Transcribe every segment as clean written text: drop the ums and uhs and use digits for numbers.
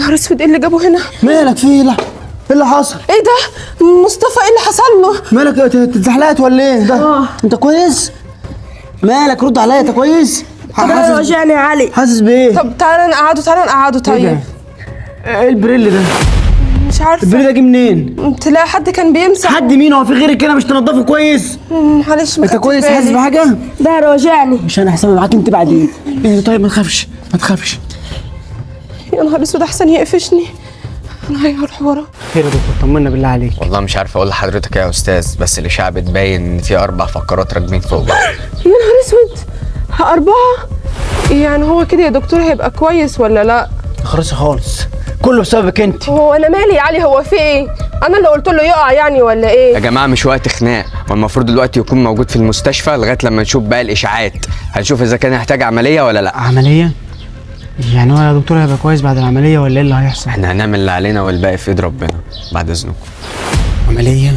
نهار اسود، ايه اللي جابه هنا؟ مالك في ايه؟ ايه اللي حصل؟ ايه ده؟ مصطفى ايه اللي حصل له؟ مالك اتزحلقت ولا ايه ده؟ انت كويس؟ مالك رد عليا، انت كويس؟ انا وجعني يا علي. حاسس بايه؟ طب تعالى نقعده طيب. ايه البريل ده؟ مش عارفه البريل ده جه منين؟ تلاقي حد كان بيمسح. حد مين؟ هو في غيرك كده مش تنضفه كويس؟ معلش ما انت خدتش كويس؟ بالي. حاسس بحاجه؟ ده وجعني. مش انا حسابي معاك انت بعدين. ايه طيب ما تخافش ما تخافش. يا نهار اسود، احسن يقفشني. انا هروح وراه. خير يا دكتور، طمنا بالله عليك. والله مش عارف اقول لحضرتك يا استاذ، بس الاشاعه بتبين ان في 4 فقرات راكبين فوق بعض. يا نهار اسود، 4؟ يعني هو كده يا دكتور هيبقى كويس ولا لا؟ خلاص خالص، كله بسببك انت. هو انا مالي يا علي؟ هو في ايه؟ انا اللي قلت له يقع يعني ولا ايه؟ يا جماعه مش وقت خناق، والمفروض دلوقتي يكون موجود في المستشفى لغايه لما نشوف باقي الاشاعات، هنشوف اذا كان يحتاج عمليه ولا لا. عمليه؟ يعني هو يا دكتور هيبقى كويس بعد العمليه ولا ايه اللي هيحصل؟ احنا هنعمل اللي علينا والباقي في ايد ربنا بعد اذنكم. عمليه؟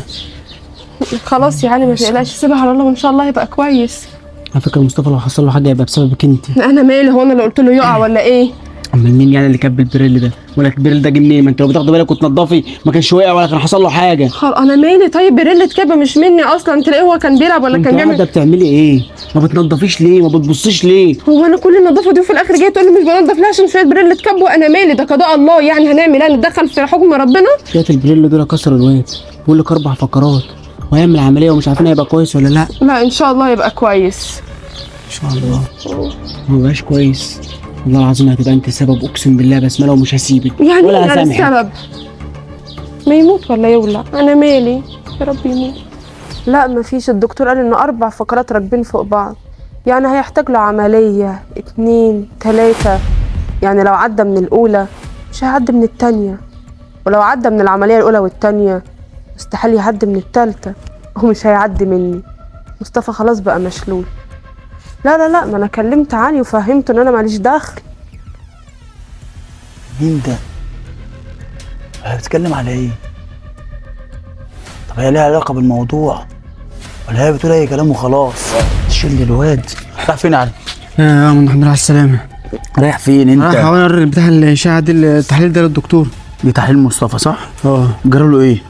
خلاص يا علي ما تقلقش، سيبها على الله وان شاء الله هيبقى كويس. على فكره مصطفى لو حصل له حاجه يبقى بسببك انت. انا مالي؟ هو انا اللي قلت له يقع ولا ايه؟ امال مين يعني اللي كب البريل ده؟ ولا البريل ده جه منين؟ ما انت لو بتاخد بالك وتنضفي ما كانش وقع ولا كان حصل له حاجه. خلاص انا مالي؟ طيب بريل كب مش مني اصلا، تلاقيه هو كان بيلعب ولا كان انت قاعده بيعمل. بتعملي ايه؟ ما بتنضفيش ليه؟ ما بتبصيش ليه؟ هو انا كل النظافه دي وفي الاخر جاي تقول لي مش بنضف ليه عشان شويه بريل اتكب؟ وانا مالي؟ ده قضاء الله، يعني هنعمل ايه؟ نتدخل في حكم ربنا؟ شويه البريل دول كسر الواد، بيقول لك 4 فقرات وهيعمل عمليه ومش عارفين هيبقى كويس ولا لا. لا ان شاء الله يبقى كويس ان شاء الله. ما بقاش كويس والله العظيم هتبقى انت السبب، اقسم بالله بسمله ومش هسيبك يعني ولا انا هسامحك. السبب؟ ما يموت ولا يولع، انا مالي؟ يا رب يموت. لا مفيش، الدكتور قال انه 4 فقرات راكبين فوق بعض، يعني هيحتاج له عمليه 2 3. يعني لو عدى من الاولى مش هيعدي من التانية، ولو عدى من العمليه الاولى والتانية مستحيل يعدي من التالتة، ومش هيعدي مني. مصطفى خلاص بقى مشلول. لا ما انا كلمت علي وفهمته ان انا ماليش دخل. مين ده؟ هي بتتكلم على ايه؟ طب هي ليها علاقة بالموضوع ولا هي بتقول اي كلام وخلاص؟ تشيل الواد. رايح فين يا علي؟ يا الحمد لله على السلامه. رايح فين انت؟ رايح اوري بتاع الاشعه دي التحليل ده للدكتور. دي تحليل مصطفى صح؟ اه. جرى له ايه؟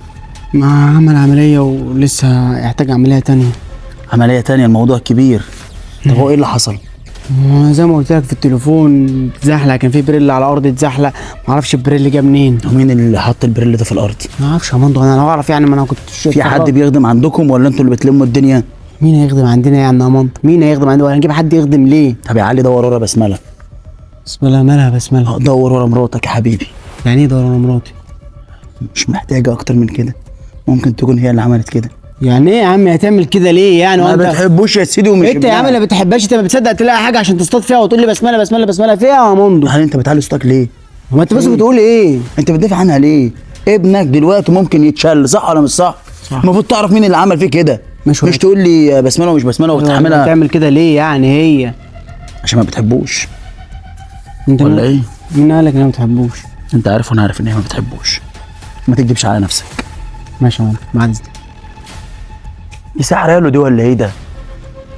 ما عمل عمليه ولسه يحتاج عمليه تانية. عملية تانية؟ الموضوع كبير. طب هو ايه اللي حصل؟ زي ما قلت لك في التليفون اتزحلق، كان في بريل على الارض اتزحلق، ما اعرفش البريل جه منين. ومين اللي حط البريل ده في الارض؟ ما اعرفش يا مندو، انا لو اعرف يعني ما انا كنت في حد بيخدم عندكم ولا انتوا اللي بتلموا الدنيا؟ مين هيخدم عندنا يعني يا مندو؟ مين هيخدم عندنا؟ ولا نجيب حد يخدم ليه؟ طب يا علي دور ورا بسملة. بسملة مالها بسملة؟ دور ورا مراتك يا حبيبي. يعني ايه دور ورا مراتي؟ مش محتاجة اكتر من كده، ممكن تكون هي اللي عملت كده. يعني ايه يا عم هتعمل كده ليه يعني؟ ما بتحبوش يا سيدي ومش انت يا عم اللي بتحبهاش، انت ما بتصدق تلاقي حاجه عشان تصطاد فيها وتقول لي بسمله بسمله بسمله فيها يا مندو. هل انت بتعلي صوتك ليه؟ هو انت بس بتقول ايه؟ انت بتدافع عنها ليه؟ ابنك دلوقتي ممكن يتشل، صح ولا مش صح؟ المفروض تعرف مين اللي عمل فيه كده، مش تقول لي بسمله ومش بسمله وتحملها. تعمل كده ليه يعني هي؟ عشان ما بتحبوش. انت ولا ايه؟ مين قال لك ان انا ما بتحبوش؟ انت عارف وانا عارف ان هي ما بتحبوش. ما تكدبش على نفسك. ماشي يا مندو بعد اذنك. دي سحر له دي ولا ايه ده؟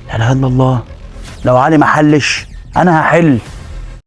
لا اله الا الله. لو علي ما حلش انا هحل.